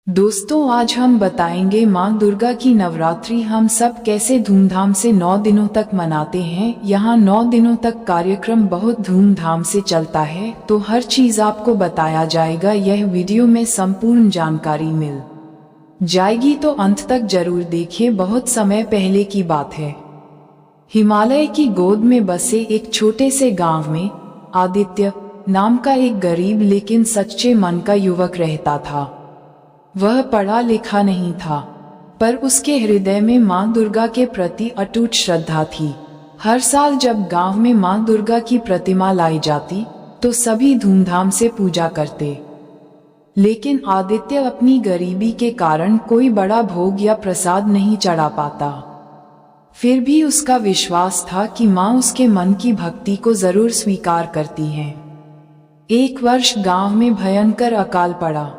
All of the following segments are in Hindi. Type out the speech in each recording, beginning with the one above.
दोस्तों, आज हम बताएंगे माँ दुर्गा की नवरात्रि हम सब कैसे धूमधाम से 9 दिनों तक मनाते हैं। यहाँ 9 दिनों तक कार्यक्रम बहुत धूमधाम से चलता है, तो हर चीज आपको बताया जाएगा। यह वीडियो में संपूर्ण जानकारी मिल जाएगी, तो अंत तक जरूर देखिए। बहुत समय पहले की बात है। हिमालय की गोद में बसे एक छोटे से गांव में आदित्य नाम का एक गरीब लेकिन सच्चे मन का युवक रहता था। वह पढ़ा लिखा नहीं था, पर उसके हृदय में माँ दुर्गा के प्रति अटूट श्रद्धा थी। हर साल जब गांव में माँ दुर्गा की प्रतिमा लाई जाती, तो सभी धूमधाम से पूजा करते। लेकिन आदित्य अपनी गरीबी के कारण कोई बड़ा भोग या प्रसाद नहीं चढ़ा पाता। फिर भी उसका विश्वास था कि माँ उसके मन की भक्ति को जरूर स्वीकार करती हैं। एक वर्ष गांव में भयंकर अकाल पड़ा।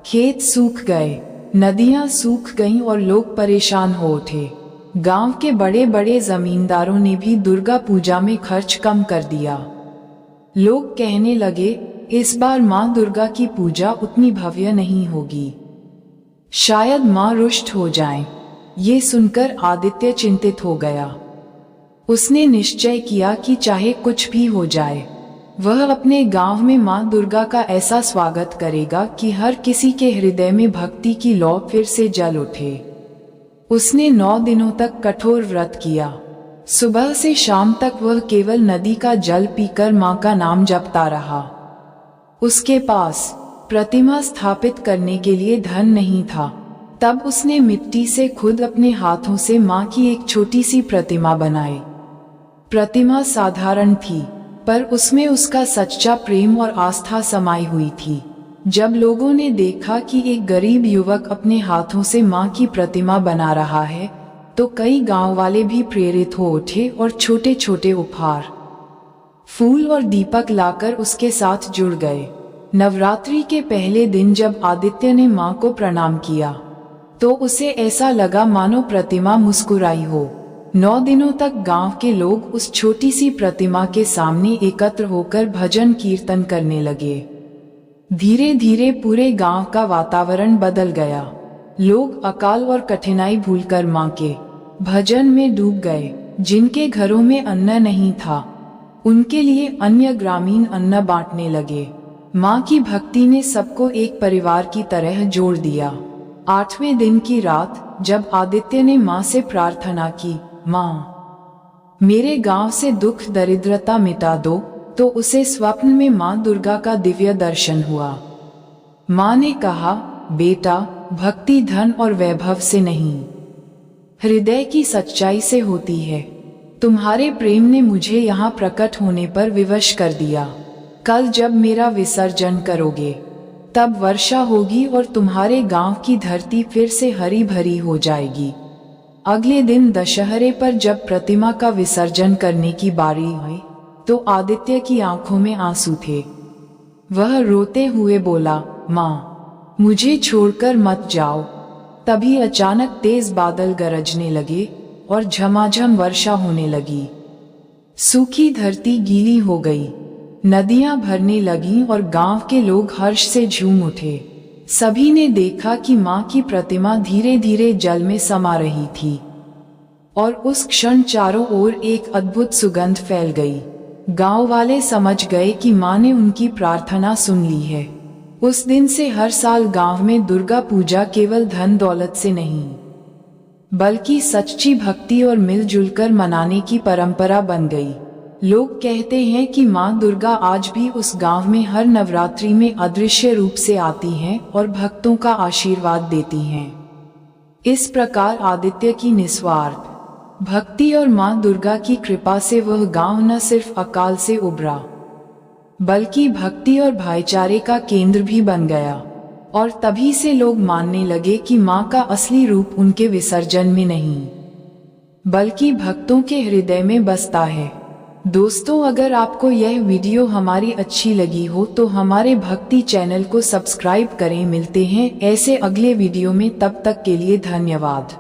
खेत सूख गए, नदियां सूख गईं और लोग परेशान हो उठे। गांव के बड़े बड़े जमींदारों ने भी दुर्गा पूजा में खर्च कम कर दिया। लोग कहने लगे, इस बार माँ दुर्गा की पूजा उतनी भव्य नहीं होगी, शायद माँ रुष्ट हो जाएं। ये सुनकर आदित्य चिंतित हो गया। उसने निश्चय किया कि चाहे कुछ भी हो जाए, वह अपने गांव में माँ दुर्गा का ऐसा स्वागत करेगा कि हर किसी के हृदय में भक्ति की लौ फिर से जल उठे। उसने 9 दिनों तक कठोर व्रत किया। सुबह से शाम तक वह केवल नदी का जल पीकर माँ का नाम जपता रहा। उसके पास प्रतिमा स्थापित करने के लिए धन नहीं था। तब उसने मिट्टी से खुद अपने हाथों से माँ की एक छोटी सी प्रतिमा बनाई। प्रतिमा साधारण थी, पर उसमें उसका सच्चा प्रेम और आस्था समाई हुई थी। जब लोगों ने देखा कि एक गरीब युवक अपने हाथों से माँ की प्रतिमा बना रहा है, तो कई गांव वाले भी प्रेरित हो उठे और छोटे छोटे उपहार, फूल और दीपक लाकर उसके साथ जुड़ गए। नवरात्रि के पहले दिन जब आदित्य ने माँ को प्रणाम किया, तो उसे ऐसा लगा मानो प्रतिमा मुस्कुराई हो। 9 दिनों तक गांव के लोग उस छोटी सी प्रतिमा के सामने एकत्र होकर भजन कीर्तन करने लगे। धीरे धीरे पूरे गांव का वातावरण बदल गया। लोग अकाल और कठिनाई भूलकर माँ के भजन में डूब गए। जिनके घरों में अन्न नहीं था, उनके लिए अन्य ग्रामीण अन्न बांटने लगे। माँ की भक्ति ने सबको एक परिवार की तरह जोड़ दिया। 8वें दिन की रात जब आदित्य ने माँ से प्रार्थना की, माँ मेरे गांव से दुख दरिद्रता मिटा दो, तो उसे स्वप्न में माँ दुर्गा का दिव्य दर्शन हुआ। माँ ने कहा, बेटा, भक्ति धन और वैभव से नहीं, हृदय की सच्चाई से होती है। तुम्हारे प्रेम ने मुझे यहाँ प्रकट होने पर विवश कर दिया। कल जब मेरा विसर्जन करोगे, तब वर्षा होगी और तुम्हारे गांव की धरती फिर से हरी भरी हो जाएगी। अगले दिन दशहरे पर जब प्रतिमा का विसर्जन करने की बारी हुई, तो आदित्य की आंखों में आंसू थे। वह रोते हुए बोला, माँ मुझे छोड़कर मत जाओ। तभी अचानक तेज बादल गरजने लगे और झमाझम वर्षा होने लगी। सूखी धरती गीली हो गई, नदियां भरने लगीं और गांव के लोग हर्ष से झूम उठे। सभी ने देखा कि माँ की प्रतिमा धीरे धीरे जल में समा रही थी, और उस क्षण चारों ओर एक अद्भुत सुगंध फैल गई। गांव वाले समझ गए कि माँ ने उनकी प्रार्थना सुन ली है। उस दिन से हर साल गांव में दुर्गा पूजा केवल धन दौलत से नहीं, बल्कि सच्ची भक्ति और मिलजुल कर मनाने की परंपरा बन गई। लोग कहते हैं कि माँ दुर्गा आज भी उस गांव में हर नवरात्रि में अदृश्य रूप से आती हैं और भक्तों का आशीर्वाद देती हैं। इस प्रकार आदित्य की निस्वार्थ भक्ति और माँ दुर्गा की कृपा से वह गांव न सिर्फ अकाल से उबरा, बल्कि भक्ति और भाईचारे का केंद्र भी बन गया। और तभी से लोग मानने लगे कि माँ का असली रूप उनके विसर्जन में नहीं, बल्कि भक्तों के हृदय में बसता है। दोस्तों, अगर आपको यह वीडियो हमारी अच्छी लगी हो तो हमारे भक्ति चैनल को सब्सक्राइब करें। मिलते हैं ऐसे अगले वीडियो में, तब तक के लिए धन्यवाद।